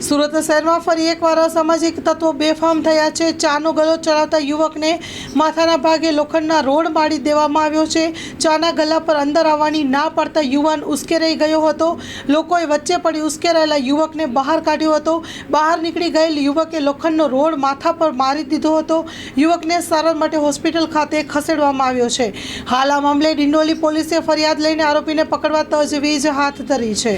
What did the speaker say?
સુરત શહેરમાં ફરી એકવાર અસામાજિક તત્વો બેફામ થયા છે। ચાનો ગલ્લો ચલાવતા યુવકને માથાના ભાગે લોખંડના રોડ મારી દેવામાં આવ્યો છે। ચાના ગલ્લા પર અંદર આવવાની ના પાડતા યુવાન ઉશ્કેરાઈ ગયો હતો। લોકોએ વચ્ચે પડી ઉશ્કેરાયેલા યુવકને બહાર કાઢ્યો હતો। બહાર નીકળી ગયેલ યુવકે લોખંડનો રોડ માથા પર મારી દીધો હતો। યુવકને સારવાર માટે હોસ્પિટલ ખાતે ખસેડવામાં આવ્યો છે। હાલ આ મામલે ડિંડોલી પોલીસે ફરિયાદ લઈને આરોપીને પકડવા તજવીજ હાથ ધરી છે।